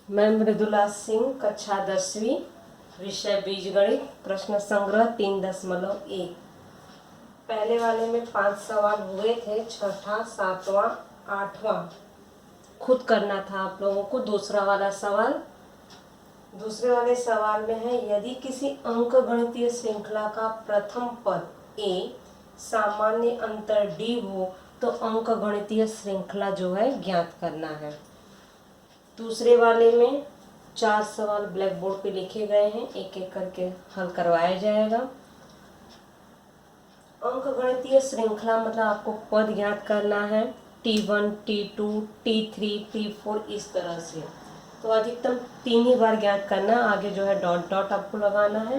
मैं मृदुला सिंह, कक्षा 10वीं, विषय बीजगणित, प्रश्न संग्रह 3.1। पहले वाले में 5 सवाल हुए थे, छठा, सातवां, आठवां खुद करना था आप लोगों को। दूसरे वाले सवाल में है, यदि किसी अंकगणितीय श्रृंखला का प्रथम पद a सामान्य अंतर d हो तो अंकगणितीय श्रृंखला जो है ज्ञात करना है। दूसरे वाले में 4 सवाल ब्लैक बोर्ड पे लिखे गए हैं, एक एक करके हल करवाया जाएगा। अंकगणितीय श्रृंखला मतलब आपको पद ज्ञात करना है, T1, T2, T3, T4 इस तरह से। तो अधिकतम 3 ही बार ज्ञात करना, आगे जो है डॉट डॉट आपको लगाना है।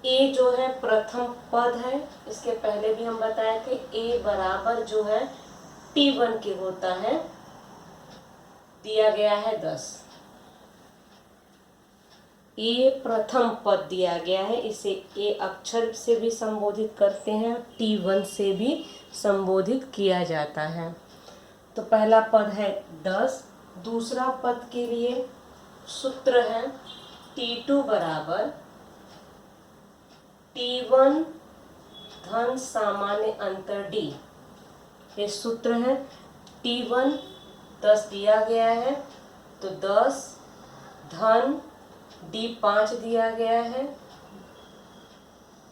ए जो है प्रथम पद है, इसके पहले भी हम बताए थे ए बराबर जो है T1 के होता है, दिया गया है 10। ए प्रथम पद दिया गया है, इसे ए अक्षर से भी संबोधित करते हैं, T1 से भी संबोधित किया जाता है। तो पहला पद है 10। दूसरा पद के लिए सूत्र है T2 बराबर T1 धन सामान्य अंतर D। ये सूत्र है। T1 10 दिया गया है, तो 10 धन D 5 दिया गया है,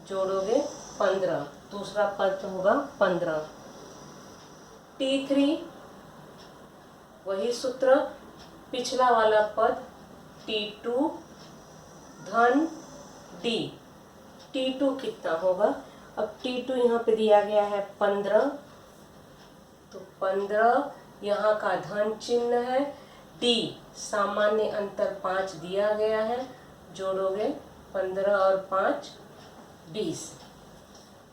जोड़ोगे 15, दूसरा पद होगा 15। T3 वही सूत्र, पिछला वाला पद T2 धन D। T2 कितना होगा? अब T2 यहाँ पे दिया गया है 15, तो 15 यहाँ का धन चिन्ह है, D सामान्य अंतर 5 दिया गया है, जोड़ोगे 15 और 5 20।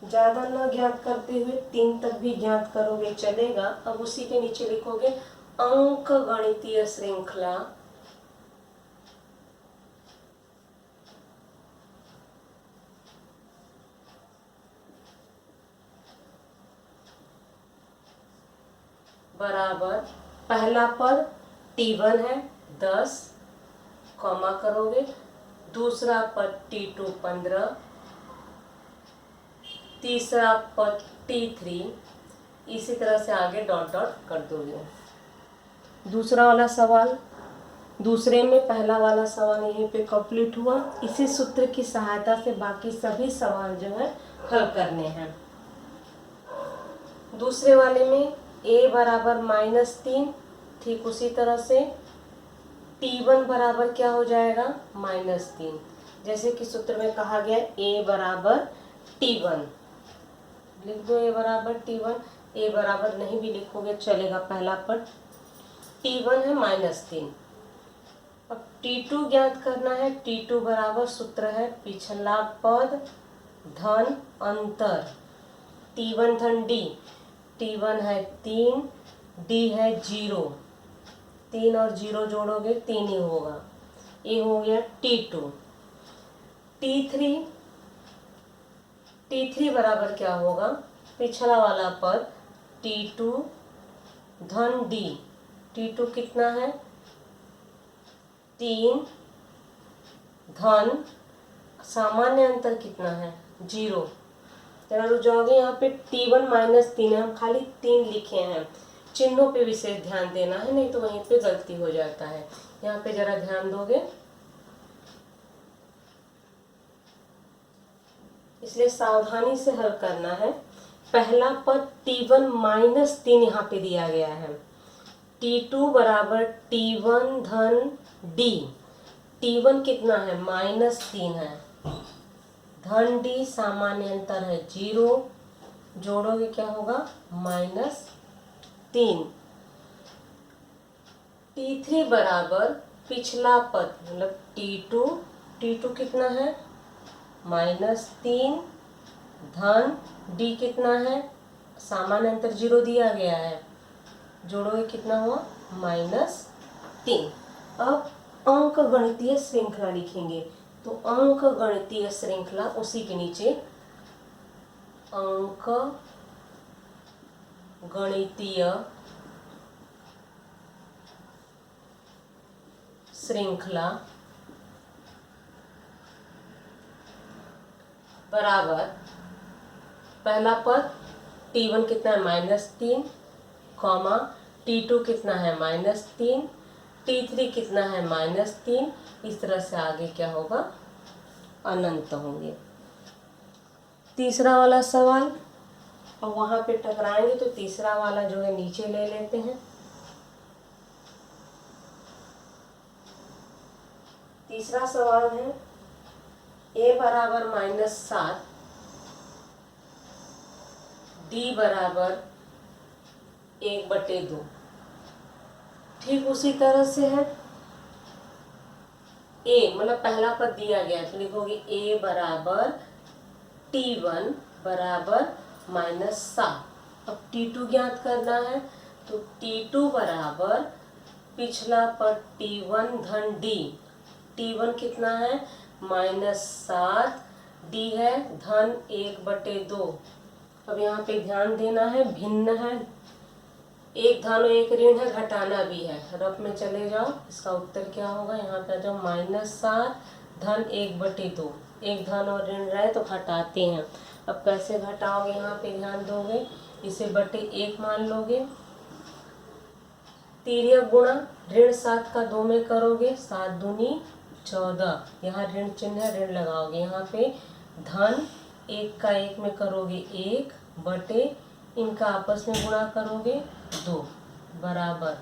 ज़्यादा न ज्ञात करते हुए 3 तक भी ज्ञात करोगे चलेगा। अब उसी के नीचे लिखोगे अंकगणितीय श्रृंखला बराबर पहला पद T1 है 10, कॉमा करोगे, दूसरा पद T2 15, तीसरा पद T3, इसी तरह से आगे डॉट डॉट कर दोगे। दूसरा वाला सवाल, दूसरे में पहला वाला सवाल यहीं पे कंप्लीट हुआ। इसी सूत्र की सहायता से बाकी सभी सवाल जो है हल करने हैं। दूसरे वाले में a बराबर -3, ठीक उसी तरह से T1 बराबर क्या हो जाएगा? -3, जैसे कि सूत्र में कहा गया a बराबर T1, लिख दो a बराबर T1। a बराबर नहीं भी लिखोगे चलेगा, पहला पद T1 है -3। अब T2 ज्ञात करना है। T2 बराबर सूत्र है पिछला पद धन अंतर, T1 धन D। T1 है 3, D है 0, 3 और 0 जोड़ोगे 3 ही होगा, ये हो गया T2। T3 बराबर क्या होगा? पिछला वाला पद T2 धन D। T2 कितना है? 3 धन सामान्य अंतर कितना है? 0। जरा रुक जाओगे, यहाँ पे T1 -3 है, हम खाली 3 लिखे हैं, चिन्हों पे विशेष ध्यान देना है, नहीं तो वहीं पे गलती हो जाता है। यहाँ पे जरा ध्यान दोगे, इसलिए सावधानी से हल करना है। पहला पद T1 -3 यहाँ पे दिया गया है, T2 बराबर T1 धन D। T1 कितना है? -3 है, धन D सामान्य अंतर है 0, जोड़ोगे क्या होगा? -3। T3 बराबर पिछला पद मतलब T2 कितना है? -3 धन D कितना है? सामान्य अंतर 0 दिया गया है, जोड़ोगे कितना हुआ? -3। अब अंकगणितीय श्रृंखला लिखेंगे, तो अंकगणितीय श्रृंखला उसी के नीचे अंकगणितीय श्रृंखला बराबर पहला पद T1 कितना है -3, कॉमा T2 कितना है -3, T3 कितना है -3। इस तरह से आगे क्या होगा, अनंत होंगे। तीसरा वाला सवाल, और वहां पे टकराएंगे तो तीसरा वाला जो है नीचे ले लेते हैं। तीसरा सवाल है a बराबर -7, d बराबर 1/2। ठीक उसी तरह से है a, मतलब पहला पद दिया गया तो लिखोगे a बराबर T1 बराबर -7। अब T2 ज्ञात करना है तो T2 बराबर पिछला पद T1 धन D। T1 कितना है -7, D है धन 1/2। अब यहाँ पे ध्यान देना है, भिन्न है, एक धन और एक ऋण है, घटाना भी है। रफ में चले जाओ, इसका उत्तर क्या होगा, यहाँ पे जब -7 धन 1/2, एक धन और ऋण रहे तो घटाते हैं। अब कैसे घटाओगे, यहाँ पे ध्यान दोगे, इसे बटे 1 मान लोगे, तिर्यक गुणा ऋण 7 का 2 में करोगे, 7 दूनी 14, यहाँ ऋण चिन्ह है, ऋण लगाओगे, यहाँ पे धन 1 का 1 में करोगे 1 बटे इनका आपस में गुणा करोगे 2 बराबर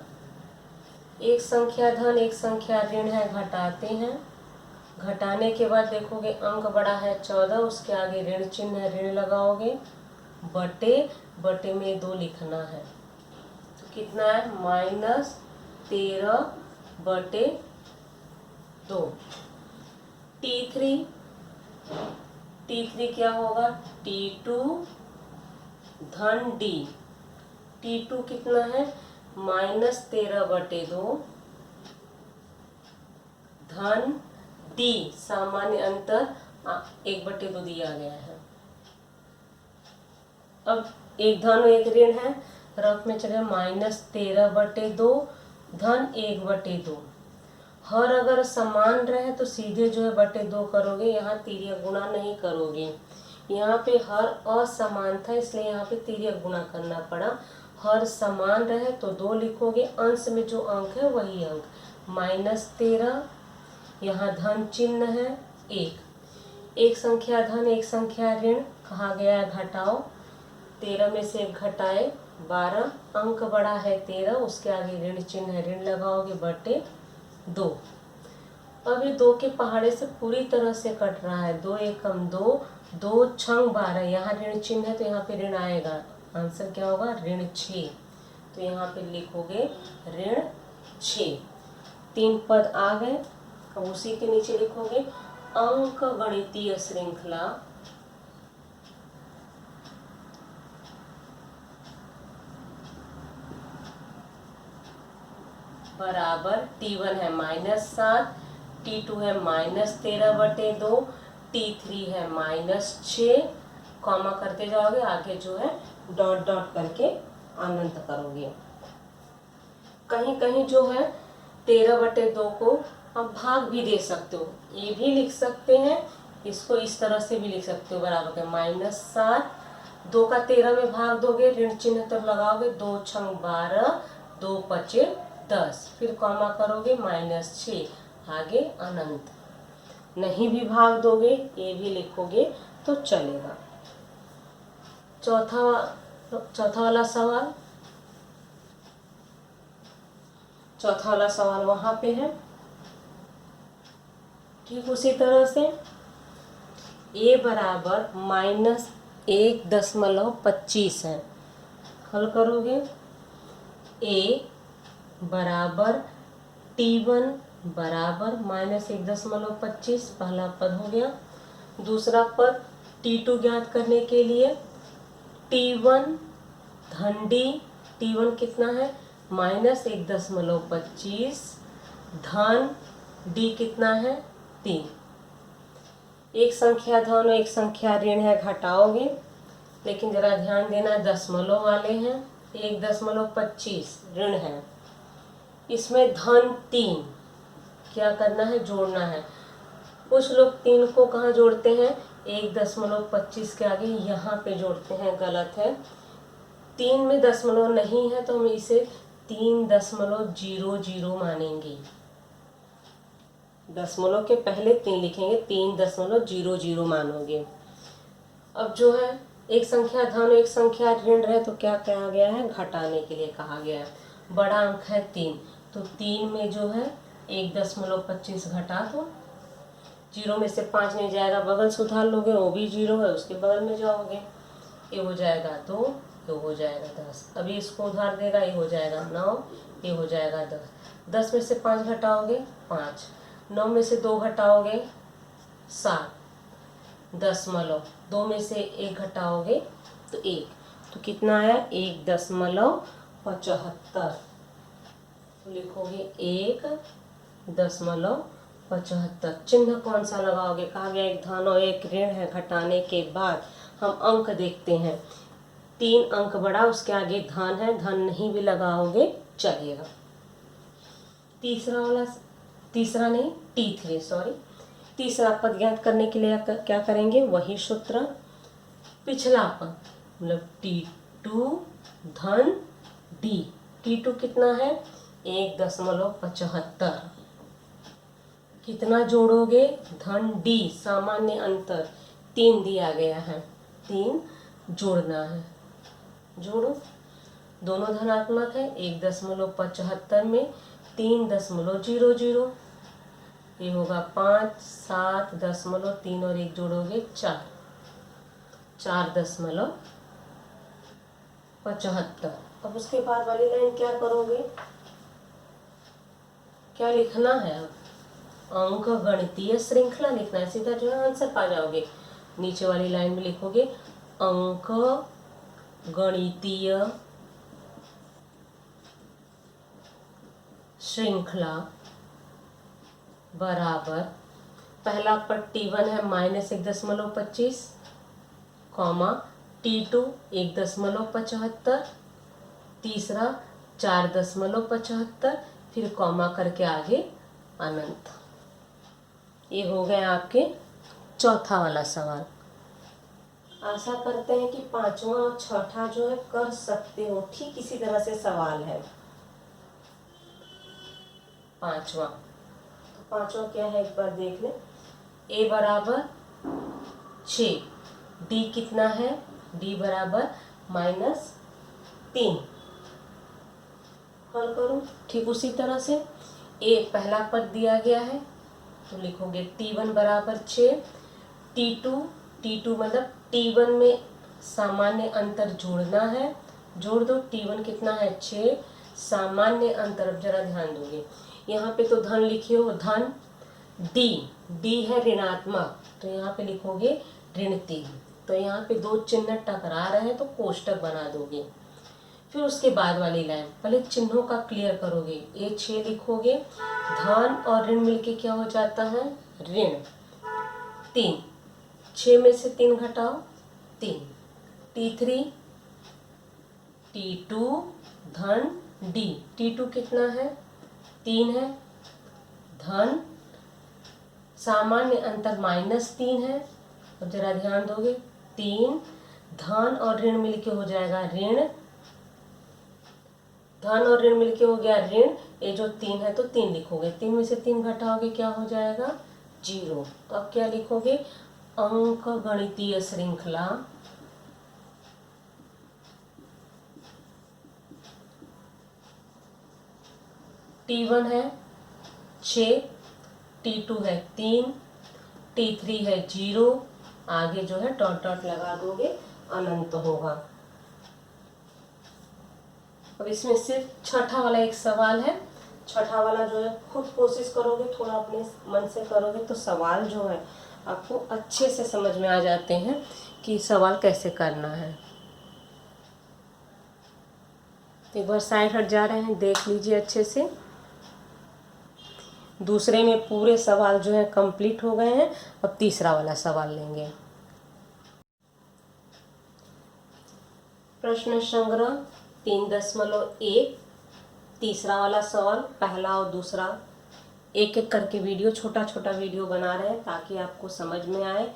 एक संख्या धन एक संख्या ऋण है, घटाते हैं। घटाने के बाद देखोगे अंक बड़ा है 14, उसके आगे ऋण चिन्ह है, ऋण लगाओगे, बटे बटे में 2 लिखना है, तो कितना है -13/2। T3 क्या होगा, T2 धन D। T2 कितना है -13/2 धन D, सामान्य अंतर 1/2 दिया गया है। अब एक धन और एक ऋण है, रफ में चले -13/2 धन 1/2। हर अगर समान रहे तो सीधे जो है /2 करोगे, यहाँ तिर्यक गुणा नहीं करोगे। यहाँ पे हर असमान था इसलिए यहाँ पे तिर्यक गुणा करना पड़ा। हर समान रहे तो 2 लिखोगे, अंश में जो अंक है वही अंक, -13, यहाँ धन चिन्ह है 1, एक संख्या धन एक संख्या ऋण, कहा गया है घटाओ, 13 में से 1 घटाए 12, अंक बड़ा है 13, उसके आगे ऋण चिन्ह है, ऋण लगाओगे बटे 2। अब ये 2 के पहाड़े से पूरी तरह से कट रहा है, 2 एकम 2, 2 छंग 12, यहाँ ऋण चिन्ह है तो यहाँ पे ऋण आएगा, आंसर क्या होगा ऋण 6। तो यहाँ पे लिखोगे ऋण 6। 3 पद आ गए। अब उसी के नीचे लिखोगे अंक गणितीय श्रृंखला बराबर T1 है -7, T2 है -13/2, T3 है -6, कॉमा करते जाओगे, आगे जो है डॉट डॉट करके अनंत करोगे। कहीं कहीं जो है 13/2 को आप भाग भी दे सकते हो, ये भी लिख सकते हैं, इसको इस तरह से भी लिख सकते हो, बराबर है -7, 2 का 13 में भाग दोगे, ऋण चिन्ह तो लगाओगे, 2 छंग 12, 2 पचे 10, फिर कॉमा करोगे -6, आगे अनंत। नहीं भी भाग दोगे, ये भी लिखोगे तो चलेगा। चौथा वाला सवाल वहां पे है। ठीक उसी तरह से a बराबर -1.25 है, हल करोगे, a बराबर T1 बराबर -1.25, पहला पद हो गया। दूसरा पद T2 ज्ञात करने के लिए T1 धन D, T1 कितना है -1.25 धन D कितना है 3, एक संख्या धन और एक संख्या ऋण है, घटाओगे, लेकिन जरा ध्यान देना दशमलव वाले हैं, 1.25 ऋण है, इसमें धन 3, क्या करना है, जोड़ना है। कुछ लोग 3 को कहाँ जोड़ते हैं, 1.25 के आगे यहाँ पे जोड़ते हैं, गलत है। 3 में दशमलव नहीं है तो हम इसे 3.00 मानेंगे। दशमलव के पहले 3 लिखेंगे, 3.00 मानोगे। अब जो है एक संख्या धन एक संख्या ऋण है तो क्या कहा गया है, घटाने के लिए कहा गया है। बड़ा अंक है 3, तो 3 में जो है 1.25 घटा दो। 0 में से 5 नहीं जाएगा, बगल से उधार लोगे, वो भी 0 है, उसके बगल में जाओगे, ये हो जाएगा 2, ये हो जाएगा 10। अभी इसको उधार देगा, ये हो जाएगा 9, ये हो जाएगा 10। 10 में से 5 घटाओगे 5, 9 में से 2 घटाओगे 7, दशमलव 2 में से 1 घटाओगे तो 1, तो कितना आया 1.75। तो लिखोगे 1.75। चिन्ह कौन सा लगाओगे, कहा गया एक धन और एक ऋण है, घटाने के बाद हम अंक देखते हैं। 3 अंक बड़ा, उसके आगे धन है, धन नहीं भी लगाओगे चलेगा। तीसरा पद ज्ञात करने के लिए क्या करेंगे, वही सूत्र, पिछला पद मतलब T2 धन D। T2 कितना है 1.75। कितना जोड़ोगे, धन D, सामान्य अंतर 3 दिया गया है, 3 जोड़ना है। जोड़ो, दोनों धनात्मक है, 1.75 में 3.00, ये होगा 5, 7.3 और 1 जोड़ोगे 4, 4.75। अब उसके बाद वाली लाइन क्या करोगे, क्या लिखना है, अब अंक गणितीय श्रृंखला लिखना है, सीधा जो है आंसर पा जाओगे। नीचे वाली लाइन में लिखोगे अंक गणितीय श्रृंखला बराबर, पहला पद T1 है -1.25, कॉमा T2 1.75, तीसरा 4.75, फिर कॉमा करके आगे अनंत। ये हो गया आपके चौथा वाला सवाल। आशा करते हैं कि 5वां और 6ठा जो है कर सकते हो, ठीक इसी तरह से सवाल है। 5वां, तो 5वां क्या है एक बार देख लें। A बराबर 6, D कितना है, D बराबर -3। हल करो ठीक उसी तरह से। A पहला पद दिया गया है तो लिखोगे T1 बराबर 6, T2 मतलब T1 में सामान्य अंतर जोड़ना है, जोड़ दो। T1 कितना है 6, सामान्य अंतर, अब जरा ध्यान दोगे, यहाँ पे तो धन लिखे हो, धन D है ऋणात्मक, तो यहाँ पे लिखोगे ऋण 3, तो यहाँ पे 2 चिन्ह टकरा रहे हैं तो कोष्टक बना दोगे। फिर उसके बाद वाली लाइन, पहले चिन्हों का क्लियर करोगे, ये 6 लिखोगे, धन और ऋण मिलके क्या हो जाता है, ऋण 3, 6 में से 3 घटाओ 3, T3 T2 धन D, T2 कितना है 3 है, धन सामान्य अंतर -3 है, अब जरा ध्यान दोगे, 3 धन और ऋण मिलके हो जाएगा ऋण, धन और ऋण मिलके हो गया ऋण, ये जो 3 है तो 3 लिखोगे, 3 में से 3 घटाओगे क्या हो जाएगा 0। तो अब क्या लिखोगे, अंक गणितीय श्रृंखला T1 है 6, T2 है 3, T3 है 0, आगे जो है डॉट डॉट लगा दोगे, अनंत होगा। अब इसमें सिर्फ छठा वाला एक सवाल है, छठा वाला जो है खुद कोशिश करोगे, थोड़ा अपने मन से करोगे तो सवाल जो है आपको अच्छे से समझ में आ जाते हैं कि सवाल कैसे करना है। तो एक बार साइड हट जा रहे हैं, देख लीजिए अच्छे से। दूसरे में पूरे सवाल जो है कंप्लीट हो गए हैं, अब तीसरा वाला सवाल लेंगे। प्रश्न संग्रह 3.1, तीसरा वाला सवाल, पहला और दूसरा एक एक करके वीडियो, छोटा छोटा वीडियो बना रहे हैं ताकि आपको समझ में आए।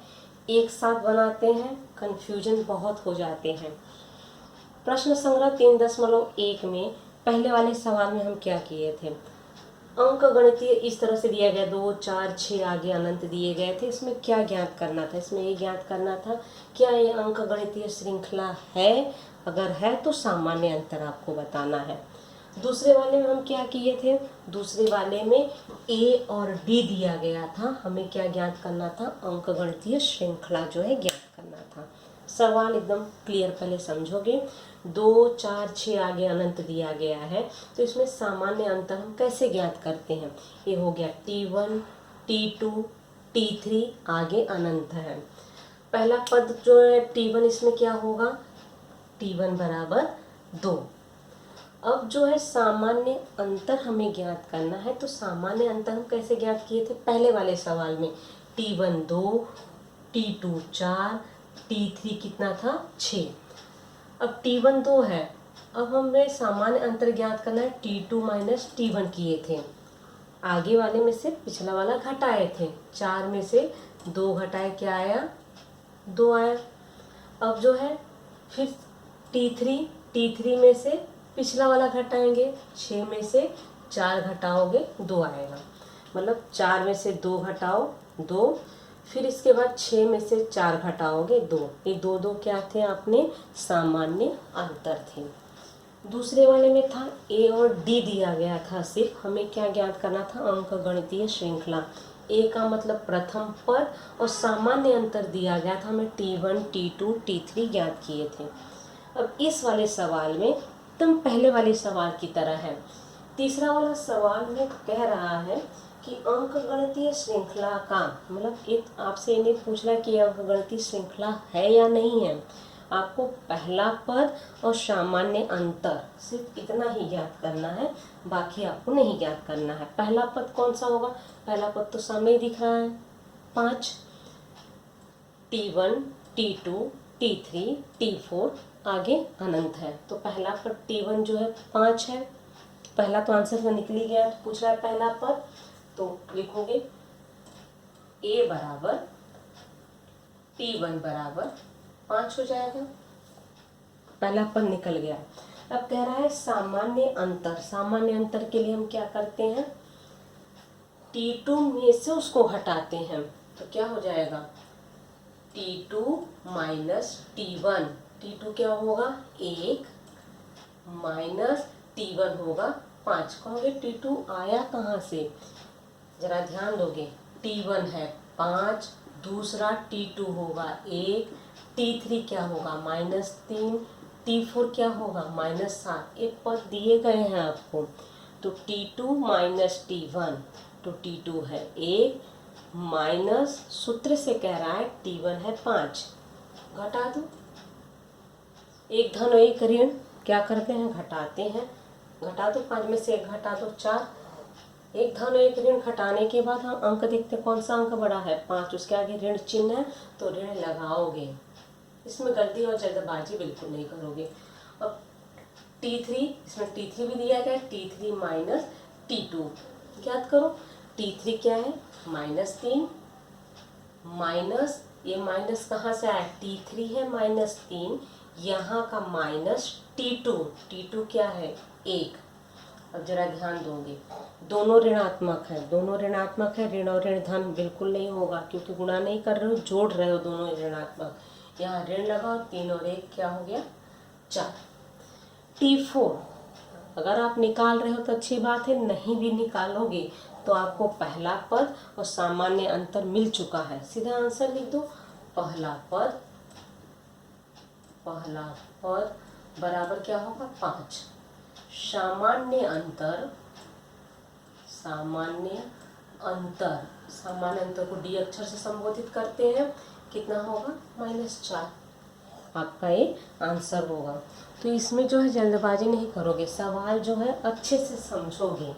एक साथ बनाते हैं कन्फ्यूजन बहुत हो जाते हैं। प्रश्न संग्रह 3.1 में पहले वाले सवाल में हम क्या किए थे? अंक गणितीय इस तरह से दिया गया, 2 4 6 आगे अनंत दिए गए थे। इसमें क्या ज्ञात करना था? इसमें ये ज्ञात करना था क्या ये अंक गणितीय श्रृंखला है, अगर है तो सामान्य अंतर आपको बताना है। दूसरे वाले में हम क्या किए थे? दूसरे वाले में ए और डी दिया गया था, हमें क्या ज्ञात करना था? अंक गणितीय श्रृंखला जो है ज्ञात करना था। सवाल एकदम क्लियर पहले समझोगे। 2 4 6 आगे अनंत दिया गया है, तो इसमें सामान्य अंतर हम कैसे ज्ञात करते हैं? ये हो गया T1 T2 T3 आगे अनंत है। पहला पद जो है T1, इसमें क्या होगा? T1 बराबर 2। अब जो है सामान्य अंतर हमें ज्ञात करना है, तो सामान्य अंतर हम कैसे ज्ञात किए थे पहले वाले सवाल में? T1 2 T2 4 T3 कितना था? 6। अब T1 2 है, अब हमें सामान्य अंतर ज्ञात करना है। T2 माइनस T1 किए थे, आगे वाले में से पिछला वाला घटाए थे। 4 में से 2 घटाए, क्या आया? 2 आया। अब जो है फिर T3 में से पिछला वाला घटाएंगे, 6 में से 4 घटाओगे 2 आएगा। मतलब 4 में से 2 घटाओ 2, फिर इसके बाद 6 में से 4 घटाओगे 2। ये 2 2 क्या थे? आपने सामान्य अंतर थे। दूसरे वाले में था ए और डी दिया गया था, सिर्फ हमें क्या ज्ञात करना था? अंक गणितीय श्रृंखला। ए का मतलब प्रथम पद और सामान्य अंतर दिया गया था, हमें T1 T2 T3 ज्ञात किए थे। अब इस वाले सवाल में एकदम पहले वाले सवाल की तरह है। तीसरा वाला सवाल में कह रहा है कि अंक गणितीय श्रृंखला का मतलब एक आपसे ये नहीं पूछ रहा कि अंक गणितीय श्रृंखला है या नहीं है, आपको पहला पद और सामान्य अंतर सिर्फ इतना ही ज्ञात करना है, बाकी आपको नहीं ज्ञात करना है। पहला पद कौन सा होगा? पहला पद तो सामने ही दिख रहा है, 5। T1 T2 T3 T4 आगे अनंत है, तो पहला पद T1 जो है 5 है। पहला तो आंसर में निकल ही गया, पूछ रहा है पहला पद, तो लिखोगे A बराबर T1 बराबर 5 हो जाएगा। पहला पद निकल गया। अब कह रहा है सामान्य अंतर। सामान्य अंतर के लिए हम क्या करते हैं? T2 में से उसको हटाते हैं, तो क्या हो जाएगा? T2 minus T1। T2 क्या होगा? 1 माइनस T1 होगा 5। कहोगे T2 आया कहाँ से? जरा ध्यान दोगे, T1 है 5, दूसरा T2 होगा 1, T3 क्या होगा? -3, T4 क्या होगा? -7। एक पद दिए गए हैं आपको, तो T2 माइनस T1, तो T2 है 1 माइनस, सूत्र से कह रहा है T1 है 5, घटा दो। एक धन और एक ऋण क्या करते हैं? घटाते हैं। घटा दो, 5 में से 1 घटा दो 4। एक धन और एक ऋण घटाने के बाद हम अंक देखते हैं, कौन सा अंक बड़ा है? 5, उसके आगे ऋण चिन्ह है, तो ऋण लगाओगे। इसमें गलती और जल्दबाजी बिल्कुल नहीं करोगे। अब T3, इसमें T3 भी दिया गया, T3 माइनस T2 ज्ञात करो। T3 क्या है? -3 माइनस, ये माइनस कहाँ से आया? T3 है -3, यहाँ का माइनस T2 क्या है? 1। अब जरा ध्यान दोगे, दोनों ऋणात्मक है, दोनों ऋणात्मक है। ऋण और ऋण धन बिल्कुल नहीं होगा, क्योंकि गुणा नहीं कर रहे हो, जोड़ रहे हो दोनों ऋणात्मक। यहाँ ऋण लगाओ, 3 और 1 क्या हो गया? 4। T4 अगर आप निकाल रहे हो तो अच्छी बात है, नहीं भी निकालोगे तो आपको पहला पद और सामान्य अंतर मिल चुका है। सीधा आंसर लिख दो, पहला पद बराबर क्या होगा? 5। सामान्य अंतर को डी अक्षर से संबोधित करते हैं, कितना होगा? -4। आपका ये आंसर होगा। तो इसमें जो है जल्दबाजी नहीं करोगे, सवाल जो है अच्छे से समझोगे।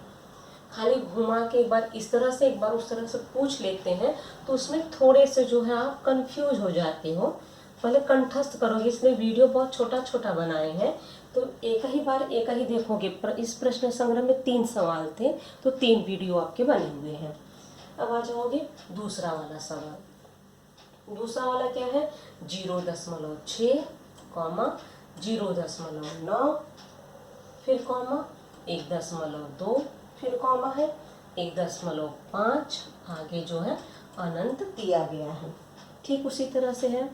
खाली घुमा के एक बार इस तरह से एक बार उस तरह से पूछ लेते हैं, तो उसमें थोड़े से जो है आप कंफ्यूज हो जाते हो। पहले कंठस्थ करोगे, इसलिए वीडियो बहुत छोटा छोटा बनाए हैं तो एक ही बार एक ही देखोगे। इस प्रश्न संग्रह में 3 सवाल थे, तो 3 वीडियो आपके बने हुए हैं। अब आ जाओगे दूसरा वाला सवाल। दूसरा वाला क्या है, 0.6 कॉमा 0.9 फिर कॉमा 1.2 फिर कॉमा है 1.5 आगे जो है अनंत दिया गया है। ठीक उसी तरह से है,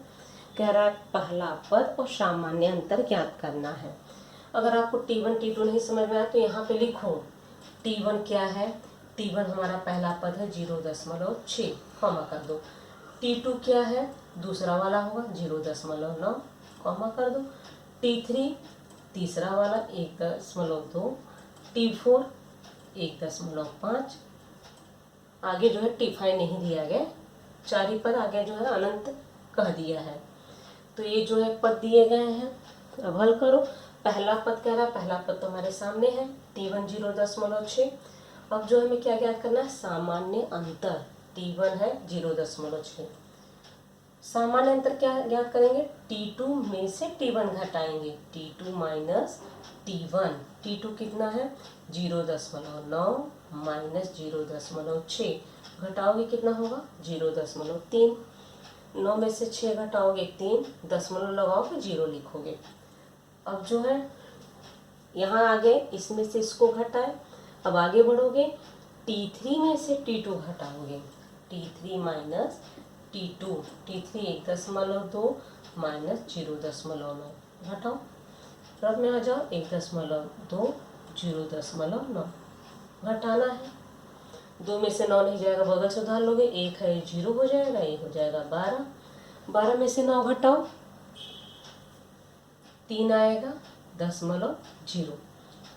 कह रहा है पहला पद और सामान्य अंतर ज्ञात करना है। अगर आपको T1 T2 नहीं समझ में आया तो यहाँ पे लिखो T1 क्या है। T1 हमारा पहला पद है 0.6 कॉमा कर दो। T2 क्या है, दूसरा वाला होगा 0.9 कॉमा कर दो। T3 तीसरा वाला 1.2। T4 1.5। आगे जो है T5 नहीं दिया गया, 4 ही पद आगे जो है अनंत कह दिया है। तो ये जो है पद दिए गए हैं। अब हल करो। पहला पद कह रहा है, पहला पद तो हमारे सामने है T1 0.6। अब जो हमें क्या ज्ञात करना है, सामान्य अंतर। T1 है 0.6। सामान्य अंतर क्या ज्ञात करेंगे, T2 में से T1 घटाएंगे, T2 माइनस T1। T2 कितना है 0.9 माइनस 0.6 घटाओगे कितना होगा 0.3। 9 में से 6 घटाओगे 3, दशमलव लगाओगे 0 लिखोगे। अब जो है यहाँ आगे इसमें से इसको घटाए। अब आगे बढ़ोगे T3 में से T2 घटाओगे, T3 minus T2। T3 1.2 minus 0.9 घटाओ। अब में आ जाओ 1.2 0.9 घटाना है। 2 में से 9 नहीं जाएगा, बगल से उधार लोगे, 1 है 0 हो जाएगा, ये हो जाएगा 12। 12 में से 9 घटाओ, 3 आएगा 0.0,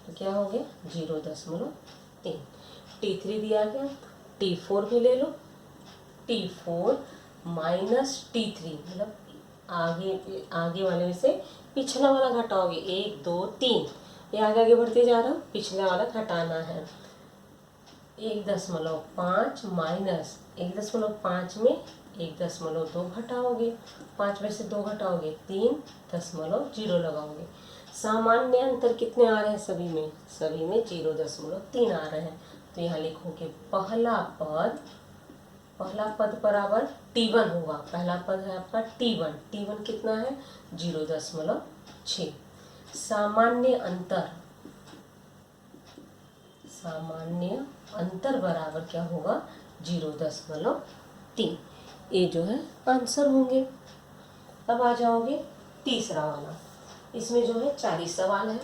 तो क्या हो गया 0.3। T3 दिया गया। T4 भी ले लो। T4 माइनस T3 मतलब आगे वाले में से पिछला वाला घटाओगे, 1 2 3, ये आगे आगे बढ़ते जा रहा, पिछला वाला घटाना है। 1.5 माइनस 1.5 में 1.2 घटाओगे, 5 में से 2 घटाओगे 3.0 लगाओगे। सामान्य अंतर कितने आ रहे हैं सभी में, सभी में 0.3 आ रहे हैं। तो यहाँ लिखोगे पहला पद बराबर T1 होगा। पहला पद है आपका T1। T1 कितना है 0.6। सामान्य अंतर बराबर क्या होगा 0.3। ये जो है आंसर होंगे। अब आ जाओगे तीसरा वाला। इसमें जो है 40 सवाल है।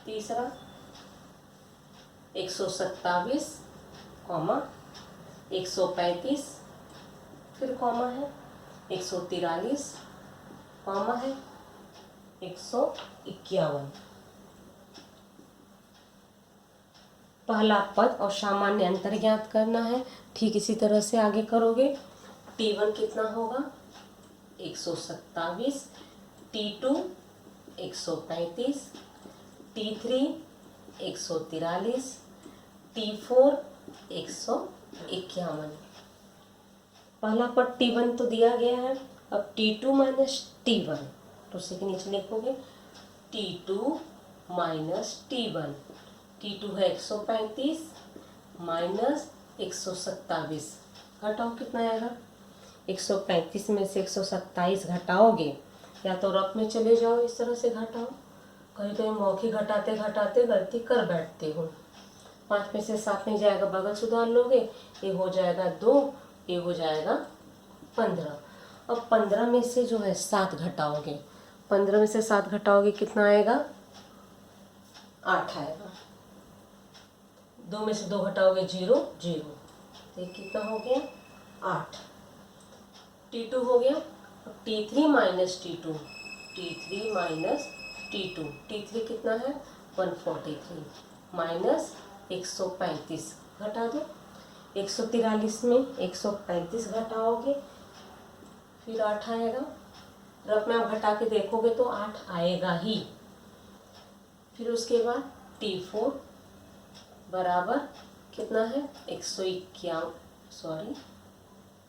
तीसरा 127 कॉमा 135 फिर कॉमा है 143 कॉमा है 151। पहला पद और सामान्य अंतर ज्ञात करना है। ठीक इसी तरह से आगे करोगे। T1 कितना होगा 127, T2 135, T3 143, T4 151। पहला पद T1 तो दिया गया है। अब T2 माइनस T1, तो उसी के नीचे लिखोगे T2 माइनस T1। T2 है 135 माइनस 127, घटाओ कितना आएगा 135 में से 127 घटाओगे, या तो रफ में चले जाओ, इस तरह से घटाओ। कहीं कहीं मौखिक घटाते घटाते गलती कर बैठते हो। 5 में से 7 नहीं जाएगा, बगल सुधार लोगे, ये हो जाएगा 2, ये हो जाएगा 15। अब 15 में से जो है 7 घटाओगे, 15 में से 7 घटाओगे कितना आएगा 8 आएगा। 2 में से 2 घटाओगे 0 0, तो कितना हो गया 8। T2 हो गया। T3 minus T2, T3 minus T2, T3 कितना है 143 माइनस 135 घटा दो। 143 में 135 घटाओगे फिर 8 आएगा। रफ में आप घटा के देखोगे तो 8 आएगा ही। फिर उसके बाद T4 बराबर कितना है 151, सॉरी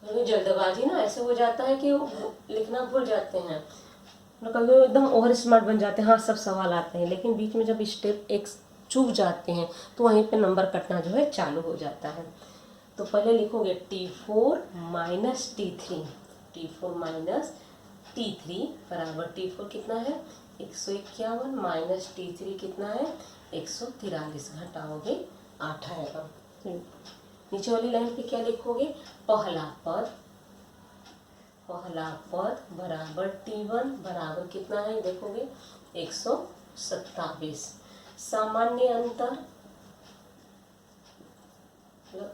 क्योंकि जल्दबाजी ना ऐसे हो जाता है कि वो लिखना भूल जाते हैं, कभी एकदम ओवर स्मार्ट बन जाते हैं, हाँ सब सवाल आते हैं, लेकिन बीच में जब स्टेप एक चूक जाते हैं तो वहीं पे नंबर कटना जो है चालू हो जाता है। तो पहले लिखोगे T4 minus T3, T4 minus T3 बराबर T4 कितना है 151 माइनस T3 कितना है 143, घटाओगे 8 आएगा। नीचे वाली लाइन पे क्या लिखोगे, पहला पद बराबर T1 बराबर कितना है देखोगे 127। सामान्य अंतर मतलब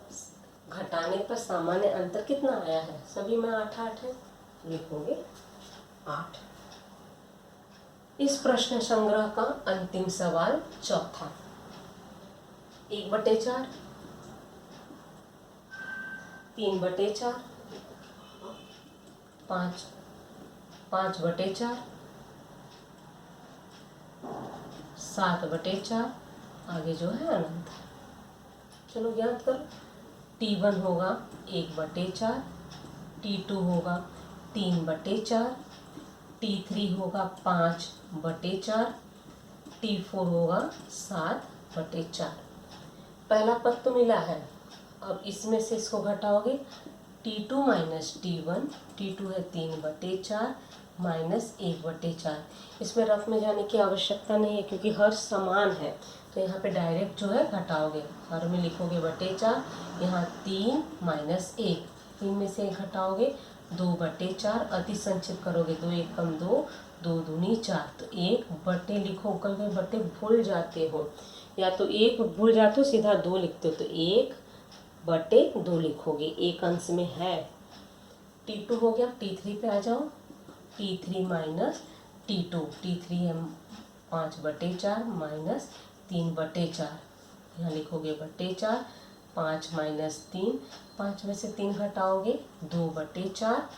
घटाने पर सामान्य अंतर कितना आया है, सभी में 8 है, लिखोगे 8। इस प्रश्न संग्रह का अंतिम सवाल चौथा, 1/4, 3/4, 5/4, 7/4, आगे जो है अनंत। चलो ज्ञात करो। T1 होगा 1/4, T2 होगा 3/4, T3 होगा 5/4, T4 होगा 7/4। पहला पद तो मिला है, अब इसमें से इसको घटाओगे T2 माइनस T1, T2 है 3/4 माइनस 1/4। इसमें रफ में जाने की आवश्यकता नहीं है क्योंकि हर समान है, तो यहाँ पे डायरेक्ट जो है घटाओगे, हर में लिखोगे /4, यहाँ 3 माइनस 1, 3 में से 1 घटाओगे 2/4, अति संक्षिप्त करोगे 2 1 कम 2, 2 दूनी 4, तो 1 बटे लिखो, कभी बटे भूल जाते हो, या तो 1 भूल जाते हो सीधा 2 लिखते हो, तो 1/2 लिखोगे, एक अंश में है। T2 हो गया, T3 पे आ जाओ, T3 माइनस T2, T3 है 5/4 माइनस 3/4, यहाँ लिखोगे /4, 5 माइनस 3, 5 में से 3 घटाओगे 2/4,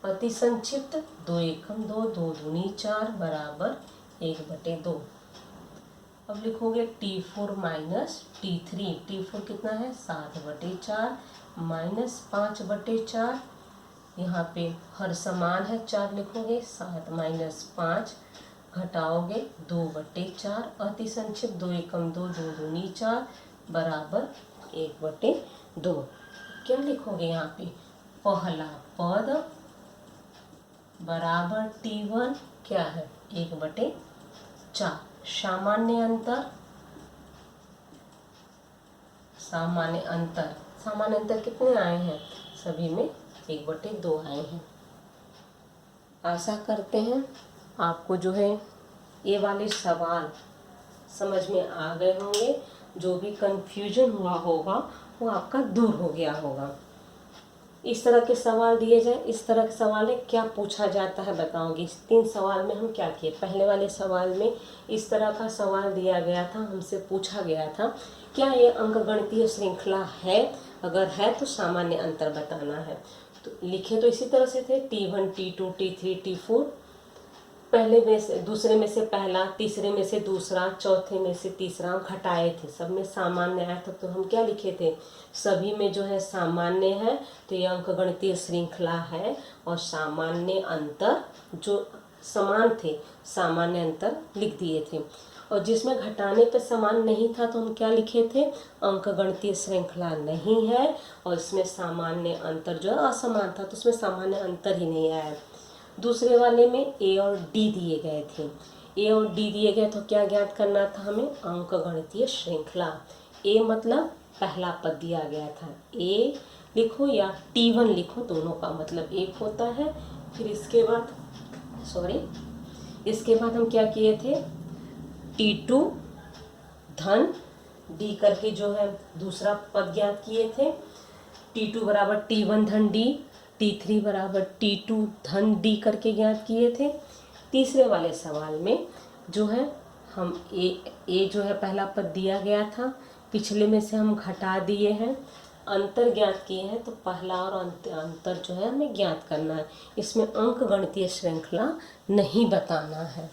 अति संक्षिप्त 2 1 कम 2, 2 दूनी 4 बराबर 1/2। अब लिखोगे T4 माइनस T3, T4 कितना है 7/4 माइनस 5/4, यहाँ पे हर समान है 4 लिखोगे, 7 माइनस 5 घटाओगे 2/4, अति संक्षिप्त 2 1 कम 2, 2 दूनी 4 बराबर 1/2। क्या लिखोगे यहाँ पे, पहला पद बराबर T1 क्या है 1/4। सामान्य अंतर कितने आए हैं, सभी में 1/2 आए हैं। आशा करते हैं आपको जो है ये वाले सवाल समझ में आ गए होंगे, जो भी कंफ्यूजन हुआ होगा वो आपका दूर हो गया होगा। इस तरह के सवाल दिए जाए, इस तरह के सवाल है क्या पूछा जाता है बताऊंगी। इस 3 सवाल में हम क्या किए, पहले वाले सवाल में इस तरह का सवाल दिया गया था, हमसे पूछा गया था क्या ये अंकगणितीय श्रृंखला है, अगर है तो सामान्य अंतर बताना है। तो लिखे तो इसी तरह से थे T1 T2 T3 T4, पहले में से दूसरे में से पहला, तीसरे में से दूसरा, चौथे में से तीसरा घटाए थे, सब में सामान्य आया था, तो हम क्या लिखे थे सभी में जो है सामान्य है, तो ये अंकगणितीय श्रृंखला है। और सामान्य अंतर जो समान थे सामान्य अंतर लिख दिए थे, और जिसमें घटाने पे समान नहीं था तो हम क्या लिखे थे अंकगणितीय श्रृंखला नहीं है, और इसमें सामान्य अंतर जो है असमान था तो उसमें सामान्य अंतर ही नहीं आया। दूसरे वाले में A और D दिए गए थे, A और D दिए गए तो क्या ज्ञात करना था हमें अंकगणितीय श्रृंखला। A मतलब पहला पद दिया गया था, A लिखो या T1 लिखो, दोनों का मतलब एक होता है। फिर इसके बाद हम क्या किए थे T2 धन D करके जो है दूसरा पद ज्ञात किए थे, T2 बराबर T1 धन D, T3 बराबर T2 धन D करके ज्ञात किए थे। तीसरे वाले सवाल में जो है हम A जो है पहला पद दिया गया था, पिछले में से हम घटा दिए हैं, अंतर ज्ञात किए हैं, तो पहला और अंतर जो है हमें ज्ञात करना है। इसमें अंकगणितीय श्रृंखला नहीं बताना है।